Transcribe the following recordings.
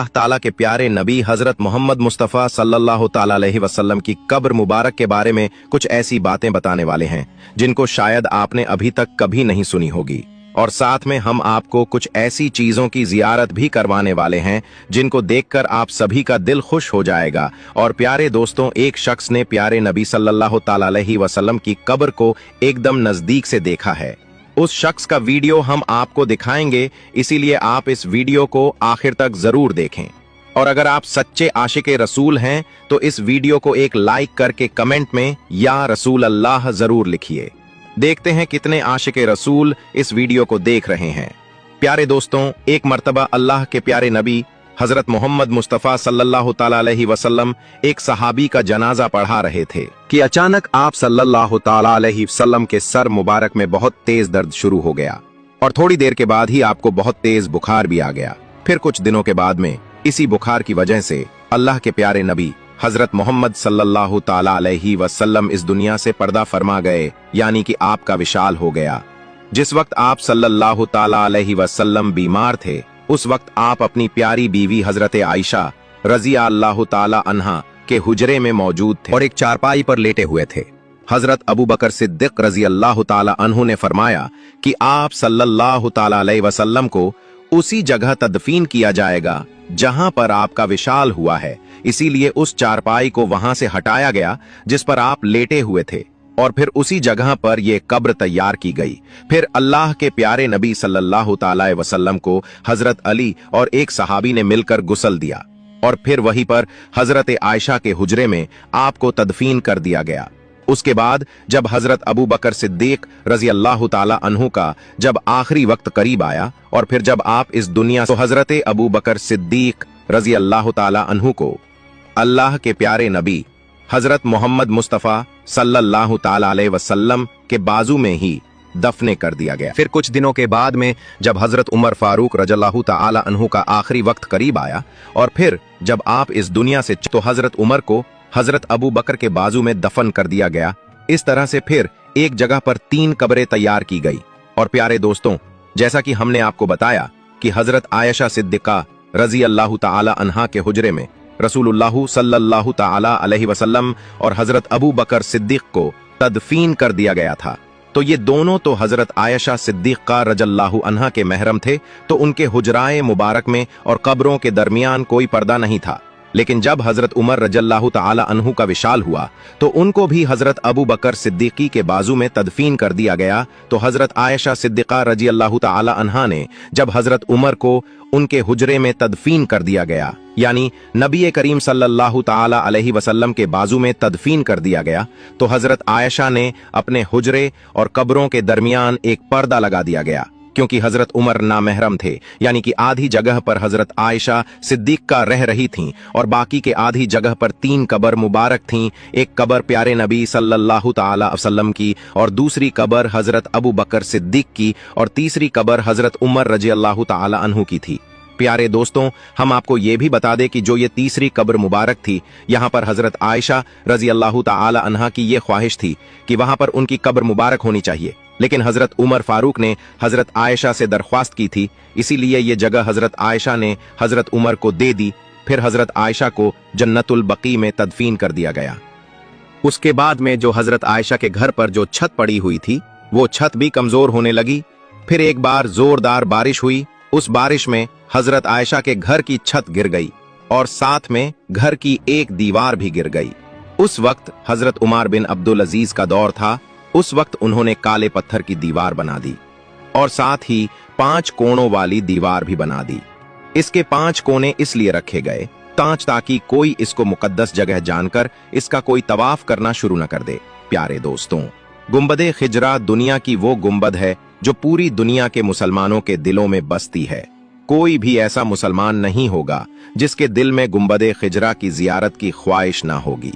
अल्लाह ताला के प्यारे नबी हजरत मोहम्मद मुस्तफ़ा सल्लल्लाहु ताला अलैहि वसल्लम की कब्र मुबारक के बारे में कुछ ऐसी बातें बताने वाले हैं जिनको शायद आपने अभी तक कभी नहीं सुनी होगी, और साथ में हम आपको कुछ ऐसी चीजों की जियारत भी करवाने वाले हैं जिनको देखकर आप सभी का दिल खुश हो जाएगा। और प्यारे दोस्तों, एक शख्स ने प्यारे नबी सल्लल्लाहु ताला अलैहि वसल्लम की कब्र को एकदम नजदीक से देखा है। उस शख्स का वीडियो हम आपको दिखाएंगे, इसीलिए आप इस वीडियो को आखिर तक जरूर देखें। और अगर आप सच्चे आशिके रसूल हैं तो इस वीडियो को एक लाइक करके कमेंट में या रसूल अल्लाह जरूर लिखिए। देखते हैं कितने आशिके रसूल इस वीडियो को देख रहे हैं। प्यारे दोस्तों, एक मर्तबा अल्लाह के प्यारे नबी हजरत मोहम्मद मुस्तफ़ा सल्लल्लाहु ताला अलैहि वसल्लम एक सहाबी का जनाजा पढ़ा रहे थे कि अचानक आप सल्लल्लाहु ताला अलैहि वसल्लम के सर मुबारक में बहुत तेज दर्द शुरू हो गया, और थोड़ी देर के बाद ही आपको बहुत तेज बुखार भी आ गया। फिर कुछ दिनों के बाद में इसी बुखार की वजह से अल्लाह के प्यारे नबी हजरत मोहम्मद सल्लल्लाहु ताला अलैहि वसल्लम इस दुनिया से पर्दा फरमा गए, यानी कि आपका विशाल हो गया। जिस वक्त आप सल्लल्लाहु ताला अलैहि वसल्लम बीमार थे, उस वक्त आप अपनी प्यारी बीवी हजरत आयशा रजी अल्लाह ताला अन्हा के हुजरे में मौजूद थे और एक चारपाई पर लेटे हुए थे। हजरत अबू बकर सिद्दीक रजी अल्लाह ताला अन्हु ने फरमाया कि आप सल्लल्लाहु ताला अलैहि वसल्लम को उसी जगह तदफीन किया जाएगा जहां पर आपका विशाल हुआ है, इसीलिए उस चारपाई को वहां से हटाया गया जिस पर आप लेटे हुए थे, और फिर उसी जगह पर यह कब्र तैयार की गई। फिर अल्लाह के प्यारे नबी सल्लल्लाहु ताला अलैहि वसल्लम को हजरत अली और एक सहाबी ने मिलकर गुस्ल दिया, और फिर वहीं पर हजरत आयशा के हुजरे में आपको तदफीन कर दिया गया। उसके बाद जब हजरत अबू बकर सिद्दीक रजी अल्लाह ताला अन्हु का जब आखिरी वक्त करीब आया, और फिर जब आप इस दुनिया से, तो हजरत अबू बकर सिद्दीक रजी अल्लाह ताला अन्हु को अल्लाह के प्यारे नबी हजरत मोहम्मद मुस्तफ़ा सल्लल्लाहु ताला अलैहि वसल्लम के बाजू में ही दफने कर दिया गया। फिर कुछ दिनों के बाद में जब हजरत उमर फारूक रज़ियल्लाहु ताला अन्हु का आखिरी वक्त करीब आया, और फिर जब आप इस दुनिया से, तो हजरत उमर को हजरत अबू बकर के बाजू में दफन कर दिया गया। इस तरह से फिर एक जगह पर 3 कब्रें तैयार की गई। और प्यारे दोस्तों, जैसा कि हमने आपको बताया कि हजरत आयशा सिद्दीका रजी अल्लाह ताला अन्हा के हुजरे में रसूलुल्लाह सल्लल्लाहु ताला अलैहि वसल्लम और हजरत अबू बकर सिद्दीक को तदफीन कर दिया गया था। तो ये दोनों तो हजरत आयशा सिद्दीका रज़ियल्लाहु अन्हा के महरम थे, तो उनके हुजराए मुबारक में और कब्रों के दरमियान कोई पर्दा नहीं था। लेकिन जब हजरत उमर रज़ियल्लाहु ताला अन्हु का विशाल हुआ, तो उनको भी हजरत अबू बकर सिद्दीकी के बाजू में तदफीन कर दिया गया। तो हजरत आयशा सिद्दीका रज़ियल्लाहु ताला अन्हा ने जब हजरत उमर को उनके हुजरे में तदफीन कर दिया गया, यानी नबी करीम सल्लल्लाहु ताला अलैहि वसल्लम के बाजू में तदफीन कर दिया गया, तो हजरत आयशा ने अपने हुजरे और कब्रों के दरमियान एक पर्दा लगा दिया गया, क्योंकि हजरत उमर नामहरम थे, यानी कि आधी जगह पर हजरत आयशा सिद्दीका रह रही थीं और बाकी के आधी जगह पर 3 कब्र मुबारक थीं। एक कब्र प्यारे नबी सल्लल्लाहु ताला अलैहि वसल्लम की, और दूसरी कब्र हजरत अबू बकर सिद्दीक की, और तीसरी कब्र हजरत उमर रज़ियल्लाहु ताला अन्हु की थी। प्यारे दोस्तों, हम आपको ये भी बता दें कि जो ये तीसरी कब्र मुबारक थी, यहाँ पर हजरत आयशा रज़ियल्लाहु ताला अन्हा की ये ख्वाहिश थी कि वहां पर उनकी कब्र मुबारक होनी चाहिए, लेकिन हजरत उमर फारूक ने हजरत आयशा से दरख्वास्त की थी, इसीलिए ये जगह हजरत आयशा ने हजरत उमर को दे दी। फिर हजरत आयशा को जन्नतुल बकी में तदफीन कर दिया गया। उसके बाद में जो हजरत आयशा के घर पर जो छत पड़ी हुई थी, वो छत भी कमजोर होने लगी। फिर एक बार जोरदार बारिश हुई, उस बारिश में हजरत आयशा के घर की छत गिर गई और साथ में घर की एक दीवार भी गिर गई। उस वक्त हजरत उमर बिन अब्दुल अजीज का दौर था। उस वक्त उन्होंने काले पत्थर की दीवार बना दी और साथ ही 5 कोणों वाली दीवार भी बना दी। इसके 5 कोने इसलिए रखे गए ताकि कोई इसको मुकद्दस जगह जानकर इसका कोई तवाफ करना शुरू न कर दे। प्यारे दोस्तों, गुंबदे खिजरा दुनिया की वो गुंबद है जो पूरी दुनिया के मुसलमानों के दिलों में बसती है। कोई भी ऐसा मुसलमान नहीं होगा जिसके दिल में गुंबदे खिजरा की जियारत की ख्वाहिश ना होगी।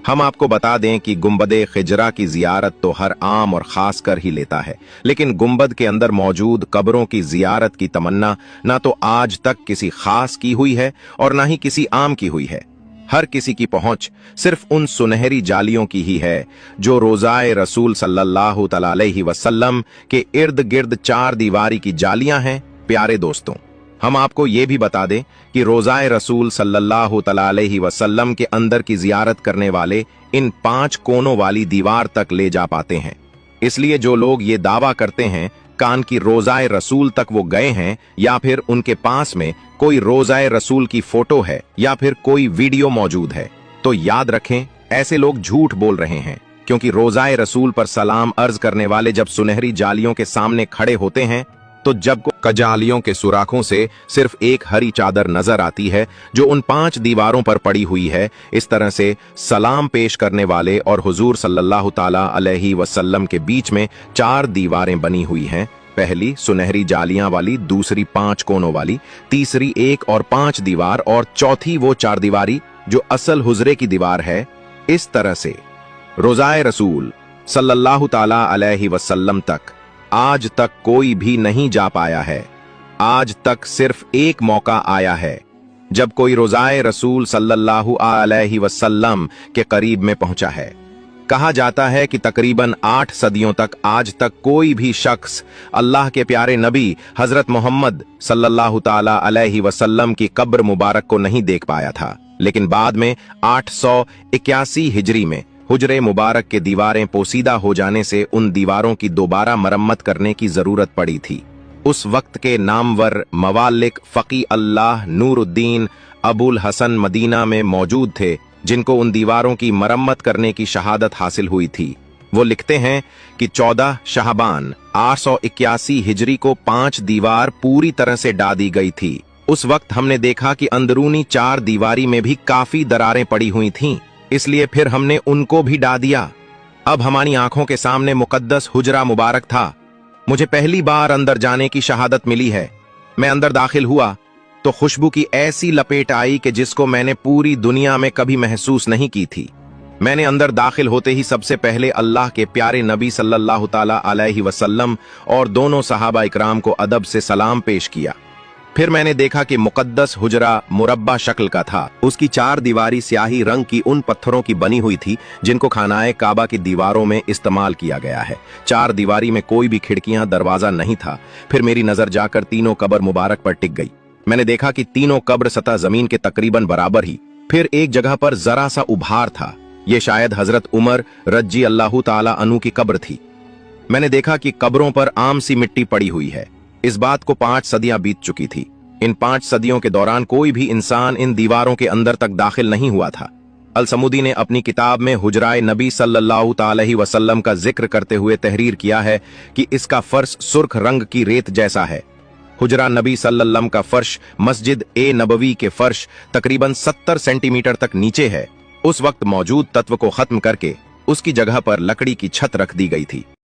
हम आपको बता दें कि गुंबदे खिजरा की जियारत तो हर आम और खास कर ही लेता है, लेकिन गुंबद के अंदर मौजूद कब्रों की जियारत की तमन्ना ना तो आज तक किसी खास की हुई है और ना ही किसी आम की हुई है। हर किसी की पहुंच सिर्फ उन सुनहरी जालियों की ही है जो रोजाए रसूल सल्लल्लाहु अलैहि वसल्लम के इर्द गिर्द 4 दीवारी की जालियां हैं। प्यारे दोस्तों, हम आपको ये भी बता दें कि रोज़ाए रसूल सल्लल्लाहु अलैहि वसल्लम के अंदर की जियारत करने वाले इन 5 कोनों वाली दीवार तक ले जा पाते हैं। इसलिए जो लोग ये दावा करते हैं कान की रोज़ाए रसूल तक वो गए हैं, या फिर उनके पास में कोई रोज़ाए रसूल की फोटो है या फिर कोई वीडियो मौजूद है, तो याद रखें ऐसे लोग झूठ बोल रहे हैं। क्योंकि रोज़ाए रसूल पर सलाम अर्ज करने वाले जब सुनहरी जालियों के सामने खड़े होते हैं तो जब कजालियों के सुराखों से सिर्फ एक हरी चादर नजर आती है जो उन 5 दीवारों पर पड़ी हुई है। इस तरह से सलाम पेश करने वाले और हुजूर सल्लल्लाहु ताला अलैहि वसल्लम के बीच में 4 दीवारें बनी हुई हैं। पहली सुनहरी जालियां वाली, दूसरी 5 कोनों वाली, तीसरी 1 और 5 दीवार, और चौथी वो 4 दीवारी जो असल हुजरे की दीवार है। इस तरह से रोज़ाए रसूल सल्लल्लाहु ताला अलैहि वसल्लम तक आज तक कोई भी नहीं जा पाया है। आज तक सिर्फ एक मौका आया है जब कोई रोज़ाए रसूल सल्लल्लाहु अलैहि वसल्लम के करीब में पहुंचा है। कहा जाता है कि तकरीबन 8 सदियों तक आज तक कोई भी शख्स अल्लाह के प्यारे नबी हजरत मोहम्मद सल्लल्लाहु ताला अलैहि वसल्लम की कब्र मुबारक को नहीं देख पाया था। लेकिन बाद में 881 हिजरी में हुजरे मुबारक के दीवारें पोसीदा हो जाने से उन दीवारों की दोबारा मरम्मत करने की जरूरत पड़ी थी। उस वक्त के नामवर मवालिक फकी अल्लाह नूरुद्दीन अबुल हसन मदीना में मौजूद थे, जिनको उन दीवारों की मरम्मत करने की शहादत हासिल हुई थी। वो लिखते हैं कि 14 शाहबान 881 हिजरी को 5 दीवार पूरी तरह से डा दी गई थी। उस वक्त हमने देखा कि अंदरूनी 4 दीवारी में भी काफी दरारें पड़ी हुई थीं, इसलिए फिर हमने उनको भी डा दिया। अब हमारी आंखों के सामने मुकद्दस हुजरा मुबारक था। मुझे पहली बार अंदर जाने की शहादत मिली है। मैं अंदर दाखिल हुआ तो खुशबू की ऐसी लपेट आई कि जिसको मैंने पूरी दुनिया में कभी महसूस नहीं की थी। मैंने अंदर दाखिल होते ही सबसे पहले अल्लाह के प्यारे नबी सल्लल्लाहु ताला अलैहि वसल्लम और दोनों सहाबा इकराम को अदब से सलाम पेश किया। फिर मैंने देखा कि मुकद्दस हुजरा मुरब्बा शक्ल का था। उसकी 4 दीवारी स्याही रंग की उन पत्थरों की बनी हुई थी जिनको खानाए काबा की दीवारों में इस्तेमाल किया गया है। 4 दीवारी में कोई भी खिड़कियां दरवाजा नहीं था। फिर मेरी नजर जाकर तीनों कब्र मुबारक पर टिक गई। मैंने देखा कि तीनों कब्र सतह जमीन के तकरीबन बराबर ही। फिर एक जगह पर जरा सा उभार था। ये शायद हजरत उमर रजी अल्लाह ताला अन्हु की कब्र थी। मैंने देखा कि कब्रों पर आम सी मिट्टी पड़ी हुई है। इस बात को 5 सदियां बीत चुकी थी। इन 5 सदियों के दौरान कोई भी इंसान इन दीवारों के अंदर तक दाखिल नहीं हुआ था। अल समूदी ने अपनी किताब में हुजराए नबी सल्लल्लाहु अलैहि वसल्लम का जिक्र करते हुए तहरीर किया है कि इसका फर्श सुर्ख रंग की रेत जैसा है। हुजरा नबी सल्लल्लाहु का फर्श मस्जिद ए नबवी के फर्श तकरीबन 70 सेंटीमीटर तक नीचे है। उस वक्त मौजूद तत्व को खत्म करके उसकी जगह पर लकड़ी की छत रख दी गई थी।